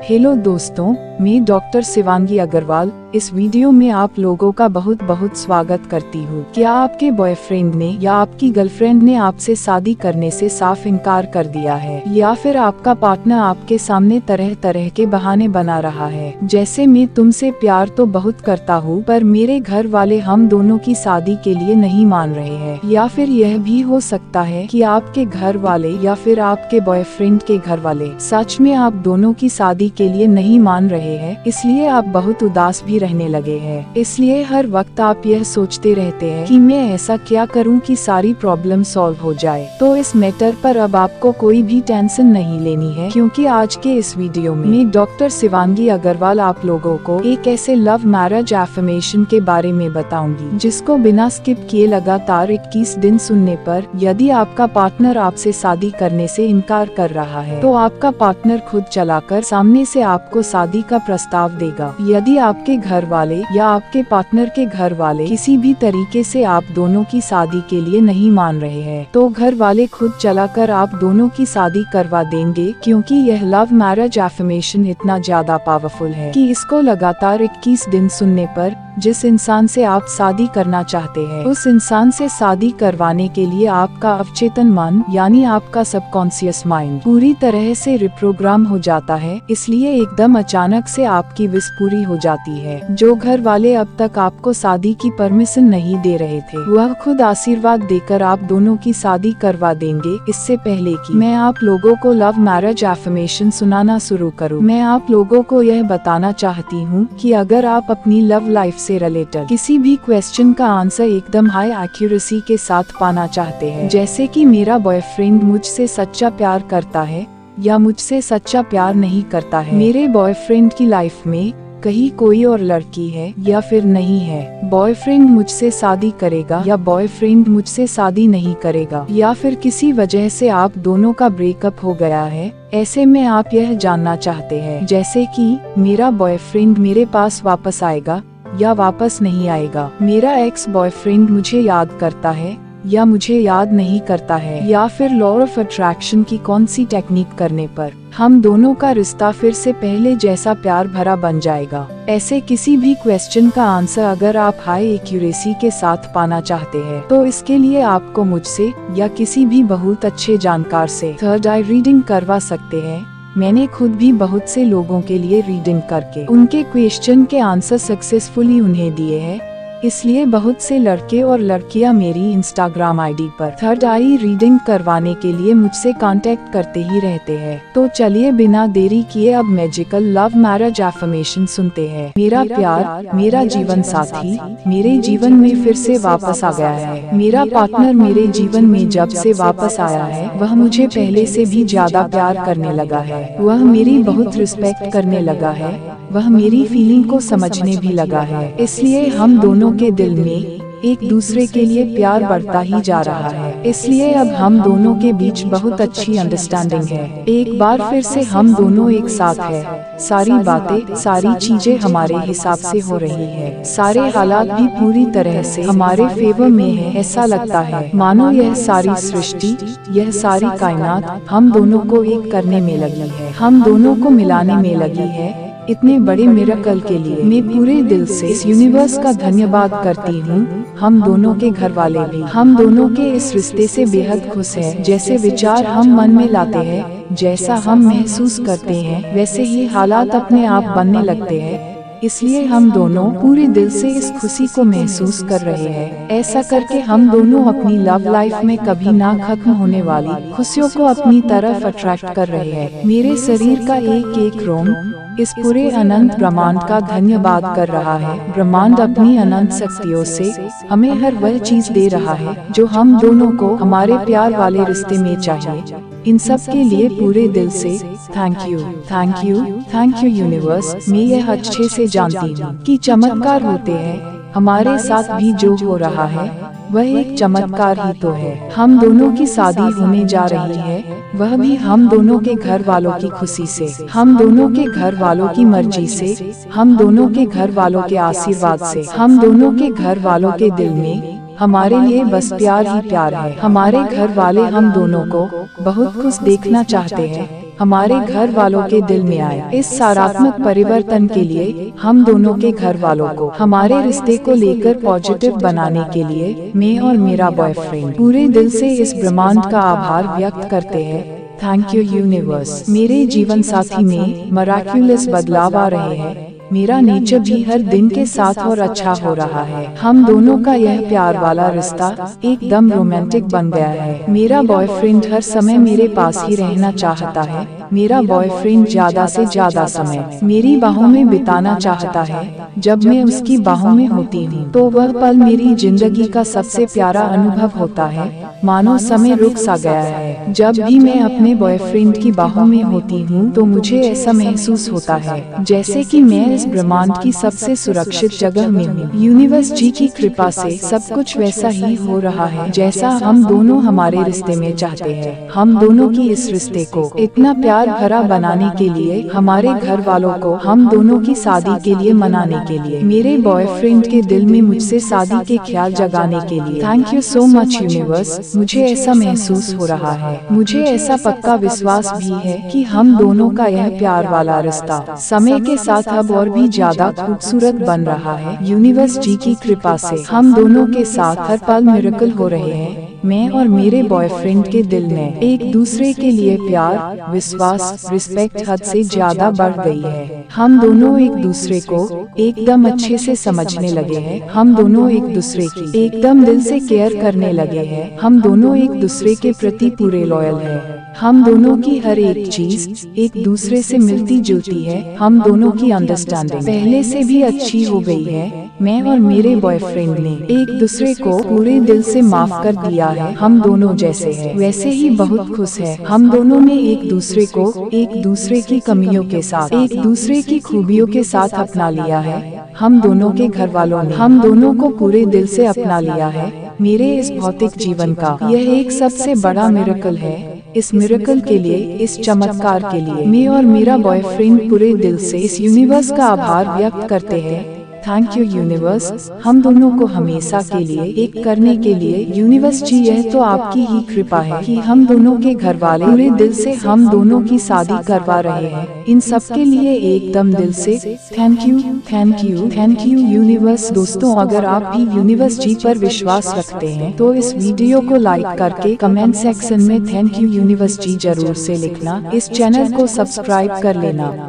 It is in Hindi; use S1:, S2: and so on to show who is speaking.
S1: हेलो दोस्तों, मैं डॉक्टर शिवांगी अग्रवाल इस वीडियो में आप लोगों का बहुत बहुत स्वागत करती हूँ। क्या आपके बॉयफ्रेंड ने या आपकी गर्लफ्रेंड ने आपसे शादी करने से साफ इनकार कर दिया है, या फिर आपका पार्टनर आपके सामने तरह तरह के बहाने बना रहा है, जैसे मैं तुमसे प्यार तो बहुत करता हूँ पर मेरे घर वाले हम दोनों की शादी के लिए नहीं मान रहे हैं। या फिर यह भी हो सकता है कि आपके घर वाले या फिर आपके बॉयफ्रेंड के घर वाले सच में आप दोनों की शादी के लिए नहीं मान रहे हैं, इसलिए आप बहुत उदास भी रहने लगे हैं। इसलिए हर वक्त आप यह सोचते रहते हैं कि मैं ऐसा क्या करूं कि सारी प्रॉब्लम सॉल्व हो जाए। तो इस मैटर पर अब आपको कोई भी टेंशन नहीं लेनी है, क्योंकि आज के इस वीडियो में मैं डॉक्टर शिवांगी अग्रवाल आप लोगों को एक ऐसे लव मैरिज एफर्मेशन के बारे में बताऊंगी जिसको बिना स्किप किए लगातार 21 दिन सुनने पर यदि आपका पार्टनर आपसे शादी करने से इनकार कर रहा है तो आपका पार्टनर खुद चलाकर सामने से आपको शादी का प्रस्ताव देगा। यदि आपके घर वाले या आपके पार्टनर के घर वाले किसी भी तरीके से आप दोनों की शादी के लिए नहीं मान रहे हैं तो घर वाले खुद चलाकर आप दोनों की शादी करवा देंगे, क्योंकि यह लव मैरिज एफर्मेशन इतना ज्यादा पावरफुल है कि इसको लगातार 21 दिन सुनने पर जिस इंसान से आप शादी करना चाहते हैं उस इंसान से शादी करवाने के लिए आपका अवचेतन मन यानी आपका सबकॉन्शियस माइंड पूरी तरह से रिप्रोग्राम हो जाता है। इसलिए एकदम अचानक से आपकी विश पूरी हो जाती है। जो घर वाले अब तक आपको शादी की परमिशन नहीं दे रहे थे वह खुद आशीर्वाद देकर आप दोनों की शादी करवा देंगे। इससे पहले कि मैं आप लोगों को लव मैरिज एफर्मेशन सुनाना शुरू करूं, मैं आप लोगों को यह बताना चाहती हूं कि अगर आप अपनी लव लाइफ से रिलेटेड किसी भी क्वेश्चन का आंसर एकदम हाई एक्यूरेसी के साथ पाना चाहते हैं, जैसे कि मेरा बॉयफ्रेंड मुझसे सच्चा प्यार करता है या मुझसे सच्चा प्यार नहीं करता है, मेरे बॉयफ्रेंड की लाइफ में कहीं कोई और लड़की है या फिर नहीं है, बॉयफ्रेंड मुझसे शादी करेगा या बॉयफ्रेंड मुझसे शादी नहीं करेगा, या फिर किसी वजह से आप दोनों का ब्रेकअप हो गया है, ऐसे में आप यह जानना चाहते हैं जैसे कि मेरा बॉयफ्रेंड मेरे पास वापस आएगा या वापस नहीं आएगा, मेरा एक्स बॉयफ्रेंड मुझे याद करता है या मुझे याद नहीं करता है, या फिर लॉ ऑफ अट्रैक्शन की कौन सी टेक्निक करने पर हम दोनों का रिश्ता फिर से पहले जैसा प्यार भरा बन जाएगा। ऐसे किसी भी क्वेश्चन का आंसर अगर आप हाई एक्यूरेसी के साथ पाना चाहते हैं तो इसके लिए आपको मुझसे या किसी भी बहुत अच्छे जानकार से थर्ड आई रीडिंग करवा सकते हैं। मैंने खुद भी बहुत से लोगों के लिए रीडिंग करके उनके क्वेश्चन के आंसर सक्सेसफुली उन्हें दिए हैं, इसलिए बहुत से लड़के और लड़कियां मेरी इंस्टाग्राम आईडी पर थर्ड आई रीडिंग करवाने के लिए मुझसे कांटेक्ट करते ही रहते हैं। तो चलिए बिना देरी किए अब मैजिकल लव मैरिज एफर्मेशन सुनते हैं। मेरा प्यार मेरा जीवन साथी मेरे जीवन में फिर से वापस आ गया है। मेरा पार्टनर मेरे जीवन में जब से वापस आया है वह मुझे पहले से भी ज्यादा प्यार करने लगा है, वह मेरी बहुत रिस्पेक्ट करने लगा है, वह मेरी फीलिंग को समझने भी लगा है। इसलिए हम दोनों के दिल में एक दूसरे के लिए प्यार बढ़ता ही जा रहा है। इसलिए अब हम दोनों के बीच बहुत अच्छी अंडरस्टैंडिंग है। एक बार फिर से हम दोनों एक साथ है। सारी बातें सारी चीजें हमारे हिसाब से हो रही है, सारे हालात भी पूरी तरह से हमारे फेवर में है। ऐसा लगता है मानो यह सारी सृष्टि यह सारी कायनात हम दोनों को एक करने में लगी है, हम दोनों को मिलाने में लगी है। इतने बड़े मिरेकल के लिए मैं पूरे दिल से इस यूनिवर्स का धन्यवाद करती हूँ। हम दोनों के घर वाले भी हम दोनों के इस रिश्ते से बेहद खुश हैं। जैसे विचार हम मन में लाते हैं, जैसा हम महसूस करते हैं, वैसे ही हालात अपने आप बनने लगते हैं। इसलिए हम दोनों पूरे दिल से इस खुशी को महसूस कर रहे हैं। ऐसा करके हम दोनों अपनी लव लाइफ में कभी ना खत्म होने वाली खुशियों को अपनी तरफ अट्रैक्ट कर रहे हैं। मेरे शरीर का एक एक रोम इस पूरे अनंत ब्रह्मांड का धन्यवाद कर रहा है। ब्रह्मांड अपनी अनंत शक्तियों से हमें हर वह चीज दे रहा है जो हम दोनों को हमारे प्यार वाले रिश्ते में चाहिए। इन सब के लिए पूरे दिल से thank you thank you thank you universe. मैं यह अच्छे से जानती हूँ कि चमत्कार होते हैं, हमारे साथ भी जो हो रहा है वह एक चमत्कार ही तो है। हम दोनों की शादी होने जा रही है, वह भी हम दोनों के घर वालों की खुशी से, हम दोनों के घर वालों की मर्जी से, हम दोनों के घर वालों के आशीर्वाद से, हम दोनों के घर वालों के दिल में हमारे लिए बस प्यार ही प्यार है। हमारे घर वाले हम दोनों को बहुत खुश देखना चाहते हैं। हमारे घर वालों के दिल में आए। इस सकारात्मक परिवर्तन के लिए हम दोनों के घर वालों को हमारे रिश्ते को लेकर पॉजिटिव बनाने के लिए मैं और मेरा बॉयफ्रेंड पूरे दिल से इस ब्रह्मांड का आभार व्यक्त करते हैं। Thank you universe. मेरे जीवन साथी में मराक्यूलस बदलाव आ रहे हैं। मेरा नेचर भी हर दिन के साथ और अच्छा हो रहा है। हम दोनों का यह प्यार वाला रिश्ता एकदम रोमांटिक बन गया है। मेरा बॉयफ्रेंड हर समय मेरे पास ही रहना चाहता है। मेरा बॉयफ्रेंड ज्यादा से ज्यादा समय मेरी बाहों में बिताना चाहता है। जब मैं उसकी बाहों में होती हूँ तो वह पल मेरी जिंदगी का सबसे प्यारा अनुभव होता है, मानो समय रुक सा गया है। जब भी मैं अपने बॉयफ्रेंड की बाहों में होती हूँ तो मुझे ऐसा महसूस होता है जैसे कि मैं इस ब्रह्मांड की सबसे सुरक्षित जगह में हूँ। यूनिवर्स जी की कृपा से सब कुछ वैसा ही हो रहा है जैसा हम दोनों हमारे रिश्ते में चाहते हैं। हम दोनों की इस रिश्ते को इतना प्यार भरा बनाने के लिए, हमारे घर वालों को हम दोनों की शादी के लिए मनाने के लिए, मेरे बॉयफ्रेंड के दिल में मुझसे शादी के ख्याल जगाने के लिए thank you so much universe. मुझे ऐसा महसूस हो रहा है, मुझे ऐसा पक्का विश्वास भी है कि हम दोनों का यह प्यार वाला रिश्ता समय के साथ अब और भी ज्यादा खूबसूरत बन रहा है। यूनिवर्स जी की कृपा से हम दोनों के साथ हर पल मिरेकल हो रहे हैं। मैं और मेरे बॉयफ्रेंड के दिल में एक दूसरे के लिए प्यार, विश्वास, रिस्पेक्ट हद से ज्यादा बढ़ गई है। हम दोनों एक दूसरे को एकदम अच्छे से समझने लगे हैं। हम दोनों एक दूसरे की एकदम दिल से केयर करने लगे हैं। हम दोनों एक दूसरे के प्रति पूरे लॉयल हैं। हम दोनों की हर एक चीज एक दूसरे से मिलती जुलती है। हम दोनों की अंडरस्टैंडिंग पहले से भी अच्छी हो गई है। मैं और मेरे बॉयफ्रेंड ने एक दूसरे को पूरे दिल से माफ कर दिया है। हम दोनों जैसे हैं वैसे ही बहुत खुश है। हम दोनों ने एक दूसरे को एक दूसरे की कमियों के साथ एक दूसरे की खूबियों के साथ अपना लिया है। हम दोनों के घर वालों ने हम दोनों को पूरे दिल से अपना लिया है। मेरे इस भौतिक जीवन का यह एक सबसे बड़ा मिरेकल है। इस मिरेकल के लिए, इस चमत्कार के लिए मैं और मेरा बॉयफ्रेंड पूरे दिल से इस यूनिवर्स का आभार व्यक्त करते हैं। थैंक यू यूनिवर्स, हम दोनों को हमेशा के लिए एक करने के लिए। यूनिवर्स जी, यह तो आपकी ही कृपा है कि हम दोनों के घर वाले पूरे दिल से हम दोनों की शादी करवा रहे हैं। इन सब के लिए एकदम दिल से thank you, thank you, thank you universe. दोस्तों, अगर आप भी यूनिवर्स जी पर विश्वास रखते हैं तो इस वीडियो को लाइक करके कमेंट सेक्शन में थैंक यू यूनिवर्स जी जरूर से लिखना। इस चैनल को सब्सक्राइब कर लेना।